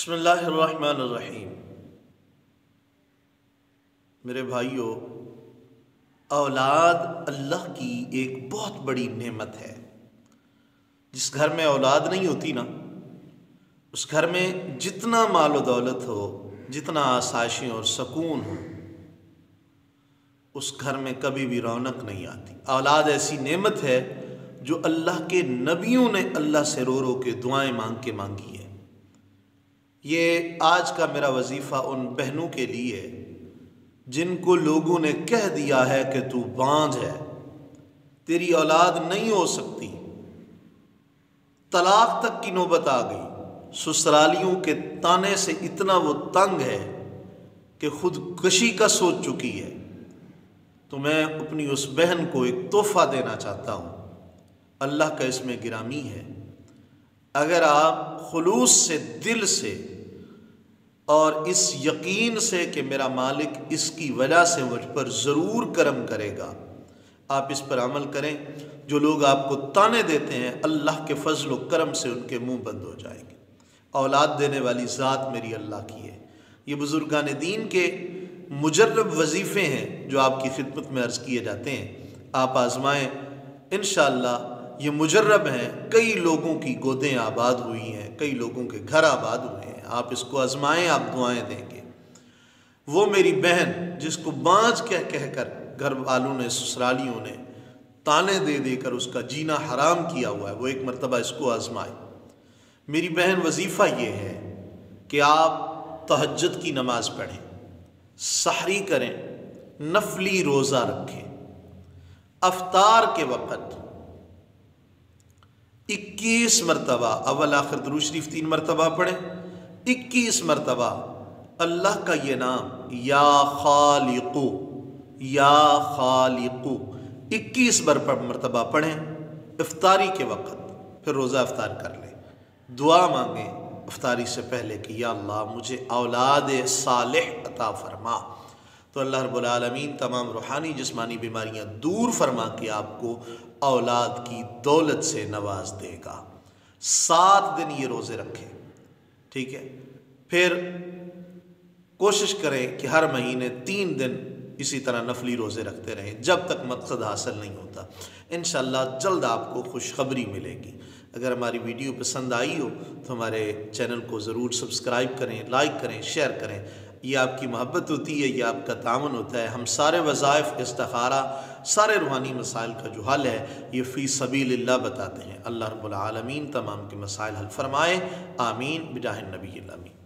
بسم اللہ الرحمن الرحیم۔ میرے بھائیوں، اولاد اللہ کی ایک بہت بڑی نعمت ہے۔ جس گھر میں اولاد نہیں ہوتی نا، اس گھر میں جتنا مال و دولت ہو، جتنا آسائشیں اور سکون ہو، اس گھر میں کبھی بھی رونق نہیں آتی۔ اولاد ایسی نعمت ہے جو اللہ کے نبیوں نے اللہ سے رو رو کے دعائیں مانگ کے مانگی ہے۔ یہ آج کا میرا وظیفہ ان بہنوں کے لیے ہے جن کو لوگوں نے کہہ دیا ہے کہ تو بانجھ ہے، تیری اولاد نہیں ہو سکتی، طلاق تک کی نوبت آ گئی، سسرالیوں کے تانے سے اتنا وہ تنگ ہے کہ خودکشی کا سوچ چکی ہے۔ تو میں اپنی اس بہن کو ایک تحفہ دینا چاہتا ہوں، اللہ کا اس میں گرامی ہے۔ اگر آپ خلوص سے، دل سے اور اس یقین سے کہ میرا مالک اس کی وجہ سے مجھ پر ضرور کرم کرے گا، آپ اس پر عمل کریں، جو لوگ آپ کو تانے دیتے ہیں اللہ کے فضل و کرم سے ان کے منہ بند ہو جائیں گے۔ اولاد دینے والی ذات میری اللہ کی ہے۔ یہ بزرگان دین کے مجرب وظیفے ہیں جو آپ کی خدمت میں عرض کیے جاتے ہیں، آپ آزمائیں، انشاءاللہ یہ مجرب ہیں۔ کئی لوگوں کی گودیں آباد ہوئی ہیں، کئی لوگوں کے گھر آباد ہوئے ہیں، آپ اس کو آزمائیں، آپ دعائیں دیں گے۔ وہ میری بہن جس کو بانجھ کہہ کر گھر والوں نے، سسرالیوں نے تانے دے دے کر اس کا جینا حرام کیا ہوا ہے، وہ ایک مرتبہ اس کو آزمائے۔ میری بہن، وظیفہ یہ ہے کہ آپ تہجد کی نماز پڑھیں، سحری کریں، نفلی روزہ رکھیں، افطار کے وقت 21 مرتبہ اول آخر درود شریف 3 مرتبہ پڑھیں، 21 مرتبہ اللہ کا یہ نام یا خالقو، یا خالقو 21 مرتبہ پڑھیں افطاری کے وقت۔ پھر روزہ افطار کر لیں، دعا مانگیں افطاری سے پہلے کہ یا اللہ مجھے اولاد صالح عطا فرما، تو اللہ رب العالمین تمام روحانی جسمانی بیماریاں دور فرما کے آپ کو اولاد کی دولت سے نواز دے گا۔ 7 دن یہ روزے رکھیں، ٹھیک ہے؟ پھر کوشش کریں کہ ہر مہینے 3 دن اسی طرح نفلی روزے رکھتے رہیں جب تک مقصد حاصل نہیں ہوتا۔ انشاءاللہ جلد آپ کو خوشخبری ملے گی۔ اگر ہماری ویڈیو پسند آئی ہو تو ہمارے چینل کو ضرور سبسکرائب کریں، لائک کریں، شیئر کریں۔ یہ آپ کی محبت ہوتی ہے، یہ آپ کا تعاون ہوتا ہے۔ ہم سارے وظائف، استخارہ، سارے روحانی مسائل کا جو حل ہے یہ فی سبیل اللہ بتاتے ہیں۔ اللہ رب العالمین تمام کے مسائل حل فرمائے، آمین بجاہ النبی الامین۔